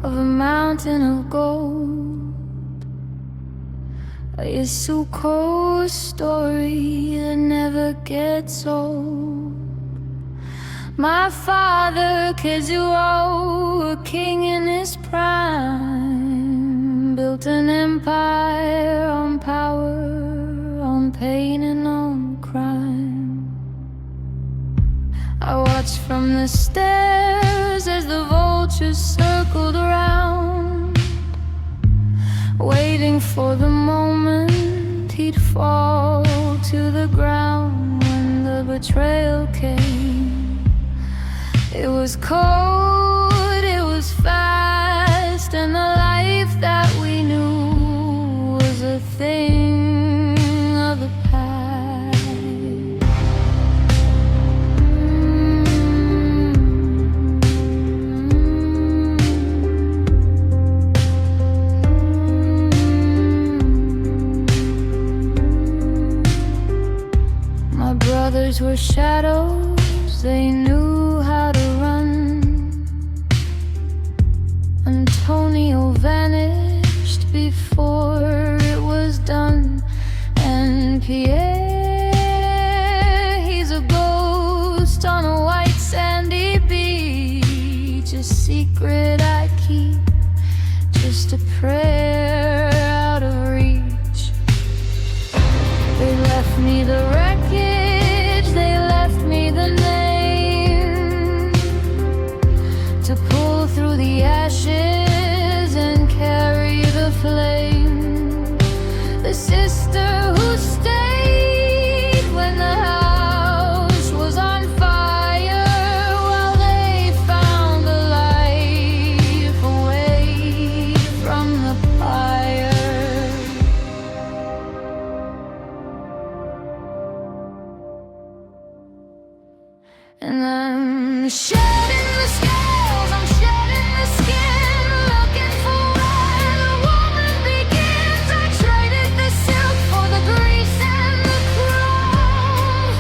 of a mountain of gold. A Yasuko story that never gets old. My father, Kazuo, a king in his prime, built an empire on power, on pain and on crime. I watched from the stairs as the vultures circled around, waiting for the moment he'd fall to the ground. When the betrayal came, it was cold, it was fast, and the life that we knew was a thing of the past. My brothers were shadows, they knew how to run. Antonio vanished before it was done, and Pierre, he's a ghost on a white sandy beach. A secret I keep, just a prayer out of reach. They left me the wreckage, they left me the name to pull through the ashes and carry the flame. The sister who stayed when the house was on fire, while they found the life away from the fire. And I'm shedding the scales, I'm shedding the skin, looking for where the woman begins. I traded the silk for the grease and the chrome.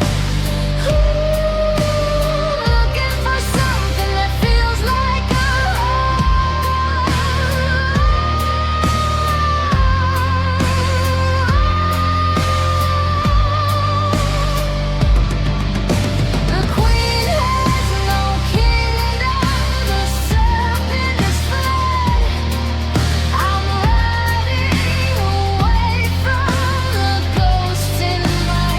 Looking for something that feels like a The queen has no kingdom, the serpent is fled. I'm running away from the ghosts in my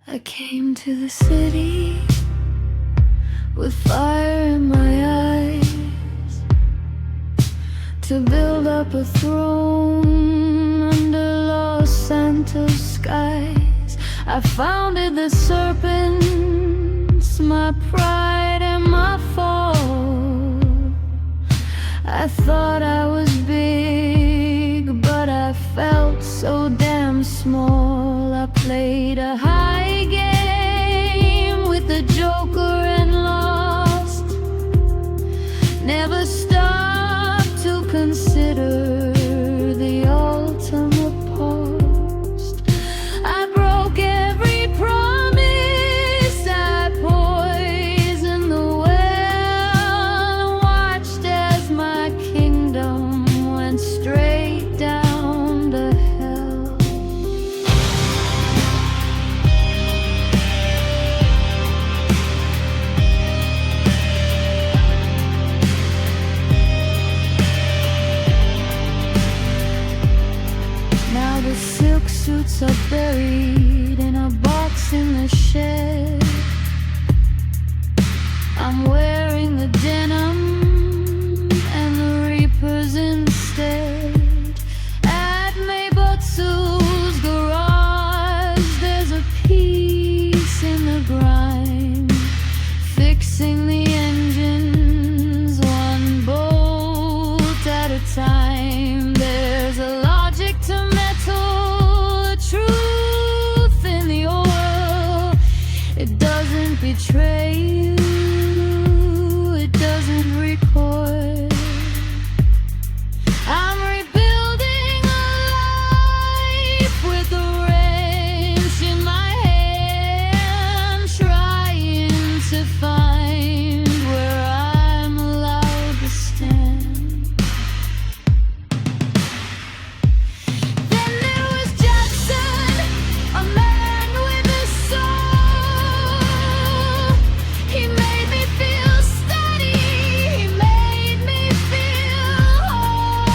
I came to the city with fire in my eyes to build up a throne under Los Santos skies. I founded the serpents, my pride and my fall. I thought I was big, but I felt so damn small. I played a high game with the joker and lost. Never stopped to consider the ultimate cost. I broke every promise, I poisoned the well, watched as my kingdom went straight down to hell. betray you, it doesn't record. I'm rebuilding a life with a wrench in my hand, trying to find where I'm allowed to stand. Then there was Jackson, a man with a soul. He made me feel steady, he made me feel whole.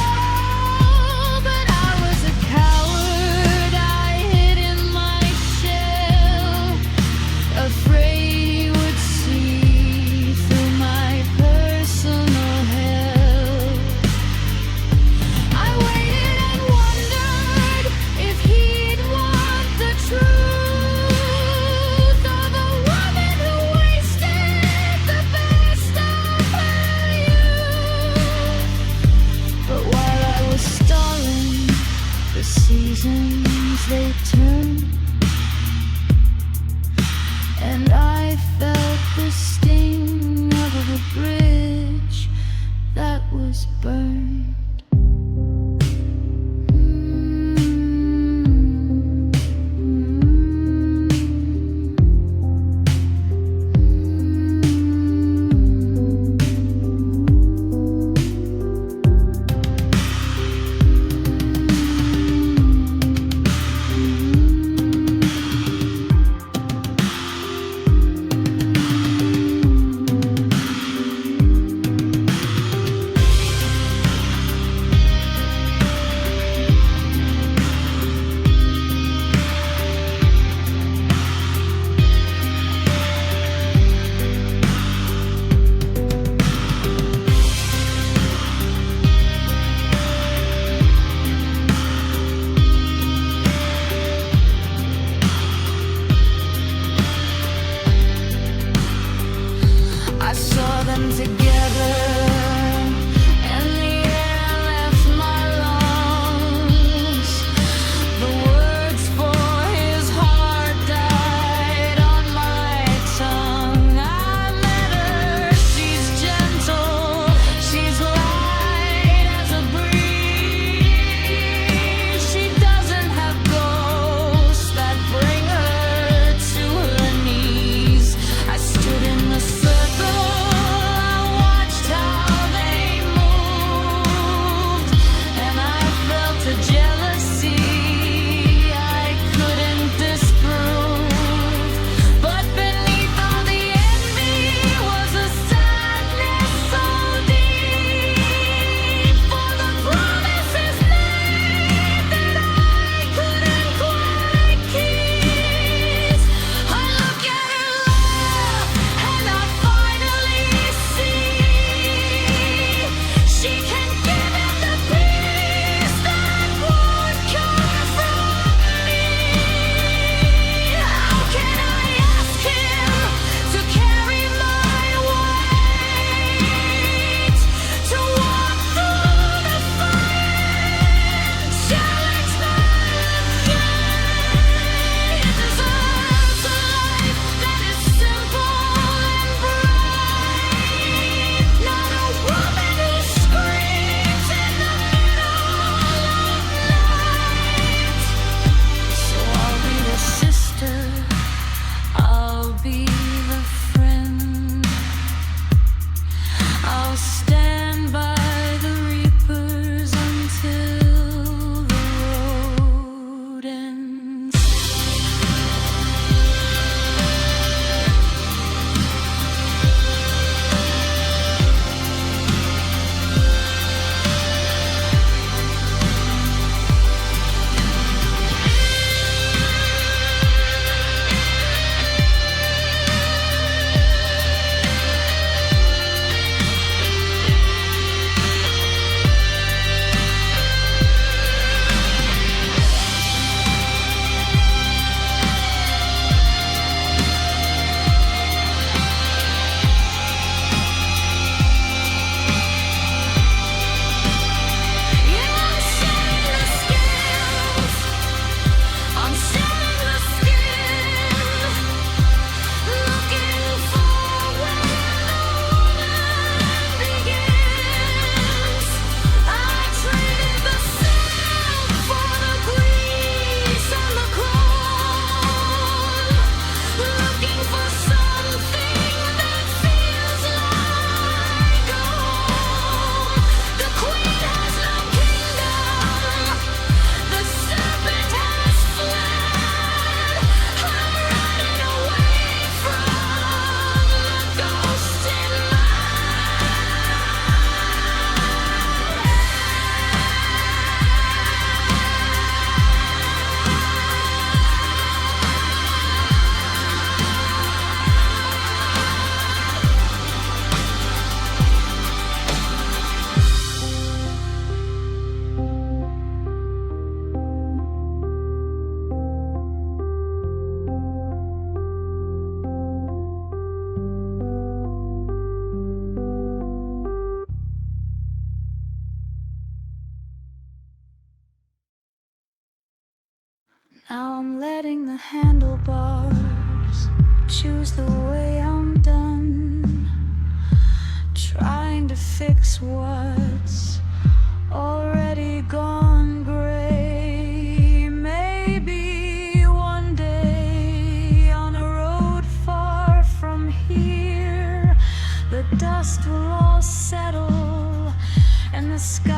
But I was a coward, I hid in my shell, afraid he would see through my personal hell. I waited and wondered if he'd want the truth of a woman who wasted the best of her youth. But while I was stalling, the seasons they turned, and I felt the sting of a bridge that was burned. I saw them together, and the air left my lungs. The words for his heart died on my tongue. I met her, she's gentle, she's light as a breeze. She doesn't have ghosts that bring her to her knees. I stood in the circle, I handlebars. Choose the way I'm done, trying to fix what's already gone gray. Maybe one day on a road far from here, the dust will all settle and the sky